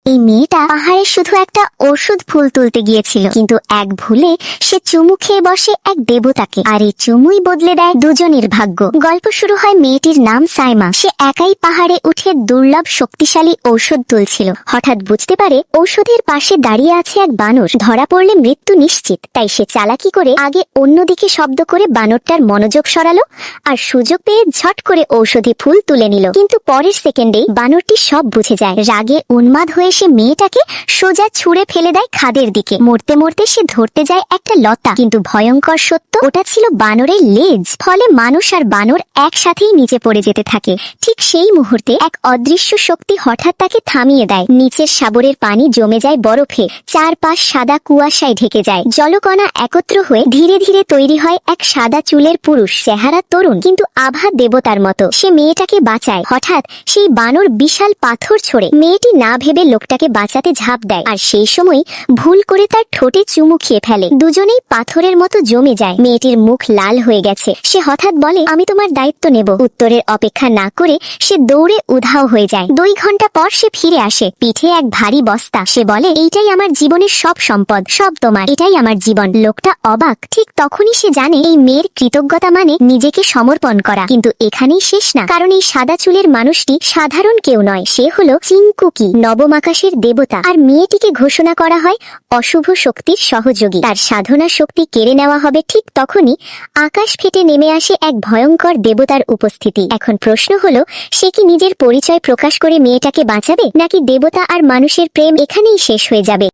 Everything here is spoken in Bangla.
এই মেয়েটা পাহাড়ে শুধু একটা ওষুধ ফুল তুলতে গিয়েছিল, কিন্তু এক ভুলে সে চুমু খেয়ে বসে এক দেবতাকে, আর এই চুমুই বদলে দেয় দুজনের ভাগ্য। গল্প শুরু হয় মেয়েটির নাম সাইমা। সে একাই পাহাড়ে উঠে দুর্লভ শক্তিশালী ঔষধ তুলছিল। হঠাৎ বুঝতে পারে ঔষধের পাশে দাঁড়িয়ে আছে এক বানর। ধরা পড়লে মৃত্যু নিশ্চিত, তাই সে চালাকি করে আগে অন্যদিকে শব্দ করে বানরটার মনোযোগ সরালো, আর সুযোগ পেয়ে ঝট করে ঔষধি ফুল তুলে নিল। কিন্তু পরের সেকেন্ডেই বানরটি সব বুঝে যায়। রাগে উন্মাদ হয়ে সে মেয়েটাকে সোজা ছুঁড়ে ফেলে দেয় খাদের দিকে। মরতে মরতে সে ধরতে যায় একটা লতা, কিন্তু ভয়ঙ্কর সত্য, ওটা ছিল বানরের লেজ। ফলে মানুষ আর বানর একসাথেই নিচে পড়ে যেতে থাকে। ঠিক সেই মুহূর্তে এক অদৃশ্য শক্তি হঠাৎ তাকে থামিয়ে দেয়। নিচের সাগরের পানি জমে যায় বরফে, চারপাশ সাদা কুয়াশায় ঢেকে যায়। জলকণা একত্র হয়ে ধীরে ধীরে তৈরি হয় এক সাদা চুলের পুরুষ, চেহারা তরুণ কিন্তু আভা দেবতার মতো। সে মেয়েটাকে বাঁচায়। হঠাৎ সেই বানর বিশাল পাথর ছোড়ে। মেয়েটি না ভেবে লোকটাকে বাঁচাতে ঝাঁপ দেয়, আর সেই সময় ভুল করে তার ঠোঁটে চুমু খেয়ে ফেলে। দুজনেই পাথরের মতো জমে যায়। মেয়েটির মুখ লাল হয়ে গেছে। সে হঠাৎ বলে, আমি তোমার দায়িত্ব নেব। উত্তরের অপেক্ষা না করে সে দৌড়ে উধাও হয়ে যায়। 2 ঘন্টা পর সে ফিরে আসে, পিঠে এক ভারী বস্তা। সে বলে, এইটাই আমার জীবনের সব সম্পদ, সব তোমার, এটাই আমার জীবন। লোকটা অবাক। ঠিক তখনই সে জানে এই মেয়ের কৃতজ্ঞতা মানে নিজেকে সমর্পণ করা। কিন্তু এখানেই শেষ না, কারণ এই সাদা চুলের মানুষটি সাধারণ কেউ নয়। সে হলো চিংকুকি, নবম আকাশের দেবতা। আর মেয়েটিকে ঘোষণা করা হয় অশুভ শক্তির সহযোগী। তার সাধনা শক্তি কেড়ে নেওয়া হবে ঠিক তখনই আকাশ ফেটে নেমে আসে এক ভয়ঙ্কর দেবতার উপস্থিতি। এখন প্রশ্ন হলো, সে কি নিজের পরিচয় প্রকাশ করে মেয়েটাকে বাঁচাবে, নাকি দেবতা আর মানুষের প্রেম এখানেই শেষ হয়ে যাবে?